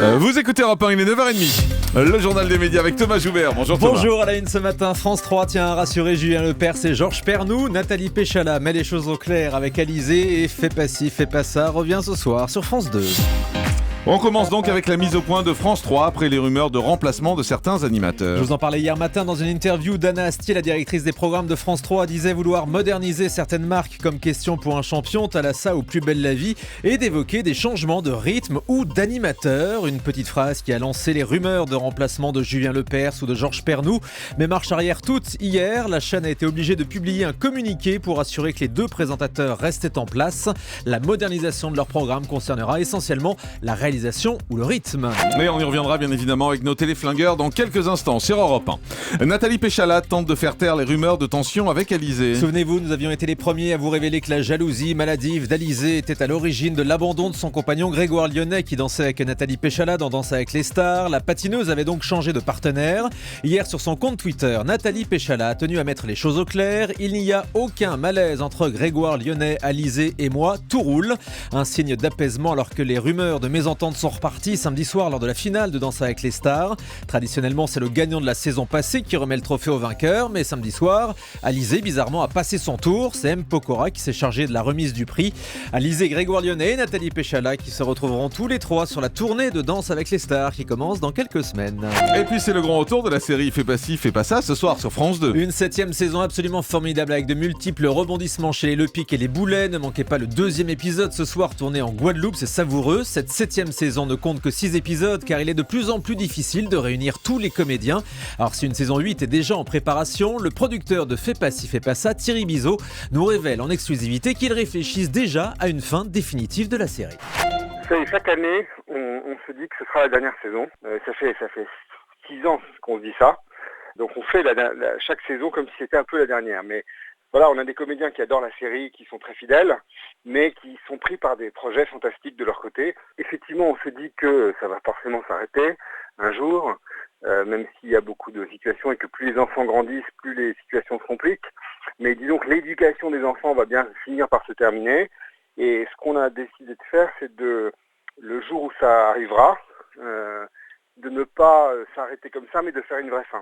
Vous écoutez Europe 1, il est 9h30. Le journal des médias avec Thomas Joubert. Bonjour Thomas. Bonjour à la une ce matin. France 3 tient à rassurer Julien Lepers et Georges Pernou. Nathalie Péchala met les choses au clair avec Alizé et Fais pas ci, fais pas ça revient ce soir sur France 2. On commence donc avec la mise au point de France 3 après les rumeurs de remplacement de certains animateurs. Je vous en parlais hier matin dans une interview d'Anna Astier, la directrice des programmes de France 3, disait vouloir moderniser certaines marques comme Question pour un champion, Thalassa ou Plus belle la vie et d'évoquer des changements de rythme ou d'animateur. Une petite phrase qui a lancé les rumeurs de remplacement de Julien Lepers ou de Georges Pernou. Mais marche arrière toute hier, la chaîne a été obligée de publier un communiqué pour assurer que les deux présentateurs restaient en place. La modernisation de leur programme concernera essentiellement la réalisation ou le rythme. Mais on y reviendra bien évidemment avec nos téléflingueurs dans quelques instants sur Europe 1. Nathalie Péchala tente de faire taire les rumeurs de tension avec Alizé. Souvenez-vous, nous avions été les premiers à vous révéler que la jalousie maladive d'Alizé était à l'origine de l'abandon de son compagnon Grégoire Lyonnais qui dansait avec Nathalie Péchala dans Danse avec les stars. La patineuse avait donc changé de partenaire. Hier sur son compte Twitter, Nathalie Péchala a tenu à mettre les choses au clair. Il n'y a aucun malaise entre Grégoire Lyonnais, Alizé et moi. Tout roule. Un signe d'apaisement alors que les rumeurs de mésentente sont reparties samedi soir lors de la finale de Danse avec les stars. Traditionnellement, c'est le gagnant de la saison passée qui remet le trophée au vainqueur, mais samedi soir, Alizé bizarrement a passé son tour. C'est M. Pokora qui s'est chargé de la remise du prix. Alizé, Grégoire Lyonnais et Nathalie Péchala qui se retrouveront tous les trois sur la tournée de Danse avec les stars qui commence dans quelques semaines. Et puis c'est le grand retour de la série Fais pas ci, fais pas ça ce soir sur France 2. Une 7e saison absolument formidable avec de multiples rebondissements chez les Lepic et les Boulets. Ne manquez pas le 2e épisode ce soir tourné en Guadeloupe, c'est savoureux. Cette 7e saison ne compte que 6 épisodes car il est de plus en plus difficile de réunir tous les comédiens. Alors si une saison 8 est déjà en préparation, le producteur de Fais pas ci, fais pas ça, Thierry Bizot, nous révèle en exclusivité qu'il réfléchisse déjà à une fin définitive de la série. Chaque année, on se dit que ce sera la dernière saison. Ça fait 6 ans qu'on se dit ça. Donc on fait chaque saison comme si c'était un peu la dernière. Mais voilà, on a des comédiens qui adorent la série, qui sont très fidèles, mais qui sont pris par des projets fantastiques de leur côté. Effectivement, on se dit que ça va forcément s'arrêter un jour, même s'il y a beaucoup de situations et que plus les enfants grandissent, plus les situations se compliquent. Mais disons que l'éducation des enfants va bien finir par se terminer. Et ce qu'on a décidé de faire, c'est le jour où ça arrivera, de ne pas s'arrêter comme ça, mais de faire une vraie fin.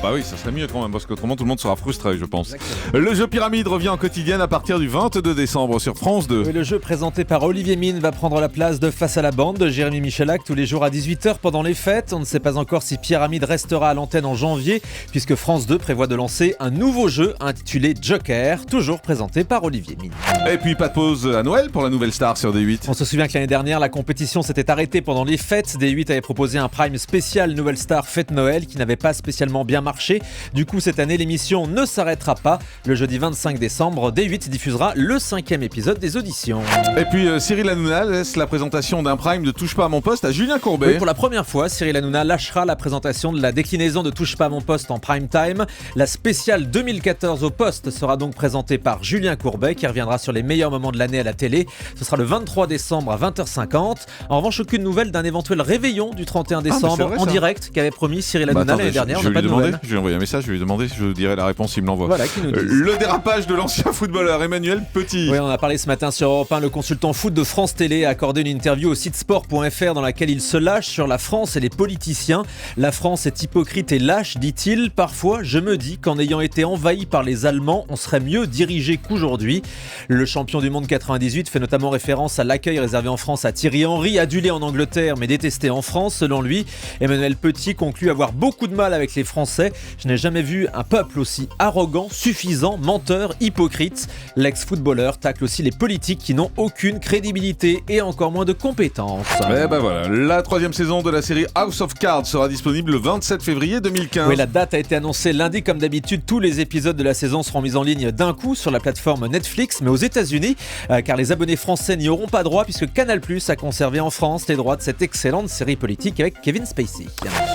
Bah oui, ça serait mieux quand même, parce qu'autrement tout le monde sera frustré, je pense. Exactement. Le jeu Pyramide revient en quotidienne à partir du 22 décembre sur France 2. Oui, le jeu présenté par Olivier Mine va prendre la place de Face à la bande de Jérémy Michalak tous les jours à 18h pendant les fêtes. On ne sait pas encore si Pyramide restera à l'antenne en janvier, puisque France 2 prévoit de lancer un nouveau jeu intitulé Joker, toujours présenté par Olivier Mine. Et puis pas de pause à Noël pour la nouvelle star sur D8. On se souvient que l'année dernière, la compétition s'était arrêtée pendant les fêtes. D8 avait proposé un prime spécial Nouvelle Star Fête Noël qui n'avait pas spécialement bien marché. Du coup, cette année, l'émission ne s'arrêtera pas. Le jeudi 25 décembre, D8 diffusera le 5e épisode des auditions. Et puis Cyril Hanouna laisse la présentation d'un prime de Touche pas à mon poste à Julien Courbet. Oui, pour la première fois, Cyril Hanouna lâchera la présentation de la déclinaison de Touche pas à mon poste en prime time. La spéciale 2014 au poste sera donc présentée par Julien Courbet qui reviendra sur les meilleurs moments de l'année à la télé. Ce sera le 23 décembre à 20h50. En revanche, aucune nouvelle d'un éventuel réveillon du 31 décembre en direct qu'avait promis Cyril Hanouna l'année dernière. Je lui ai envoyé un message, je lui ai demandé, je lui dirai la réponse s'il me l'envoie. Voilà, qui nous dit. Le dérapage de l'ancien footballeur Emmanuel Petit. Oui, on en a parlé ce matin sur Europe 1. Le consultant foot de France Télé a accordé une interview au site sport.fr dans laquelle il se lâche sur la France et les politiciens. La France est hypocrite et lâche, dit-il. Parfois, je me dis qu'en ayant été envahi par les Allemands, on serait mieux dirigé qu'aujourd'hui. Le champion du monde 98 fait notamment référence à l'accueil réservé en France à Thierry Henry, adulé en Angleterre mais détesté en France. Selon lui, Emmanuel Petit conclut avoir beaucoup de mal avec les Français. Je n'ai jamais vu un peuple aussi arrogant, suffisant, menteur, hypocrite. L'ex-footballeur tacle aussi les politiques qui n'ont aucune crédibilité et encore moins de compétences. Mais ben voilà, la 3e saison de la série House of Cards sera disponible le 27 février 2015. Oui, la date a été annoncée lundi comme d'habitude. Tous les épisodes de la saison seront mis en ligne d'un coup sur la plateforme Netflix, mais aux États-Unis, car les abonnés français n'y auront pas droit puisque Canal+ a conservé en France les droits de cette excellente série politique avec Kevin Kevin Spacey.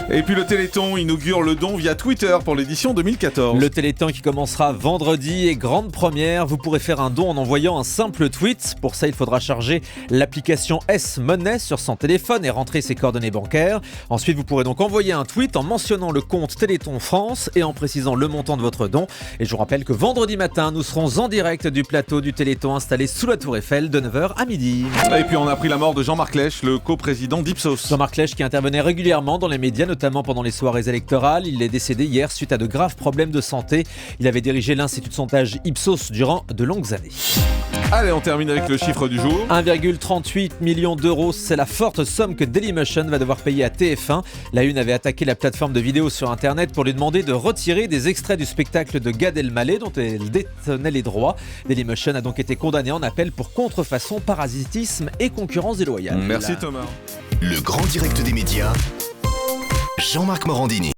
Et puis le Téléthon inaugure le don via Twitter pour l'édition 2014. Le Téléthon qui commencera vendredi est grande première. Vous pourrez faire un don en envoyant un simple tweet. Pour ça, il faudra charger l'application S-Money sur son téléphone et rentrer ses coordonnées bancaires. Ensuite, vous pourrez donc envoyer un tweet en mentionnant le compte Téléthon France et en précisant le montant de votre don. Et je vous rappelle que vendredi matin, nous serons en direct du plateau du Téléthon installé sous la Tour Eiffel de 9h à midi. Et puis on a appris la mort de Jean-Marc Lèche, le coprésident d'Ipsos. Jean-Marc Lèche qui intervenait régulièrement dans les médias, notamment pendant les soirées électorales. Il est décédé hier suite à de graves problèmes de santé. Il avait dirigé l'Institut de sondage Ipsos durant de longues années. Allez, on termine avec le chiffre du jour. 1,38 million d'euros, c'est la forte somme que Dailymotion va devoir payer à TF1. La Une avait attaqué la plateforme de vidéos sur Internet pour lui demander de retirer des extraits du spectacle de Gad Elmaleh dont elle détenait les droits. Dailymotion a donc été condamné en appel pour contrefaçon, parasitisme et concurrence déloyale. Merci Thomas. Le grand direct des médias, Jean-Marc Morandini.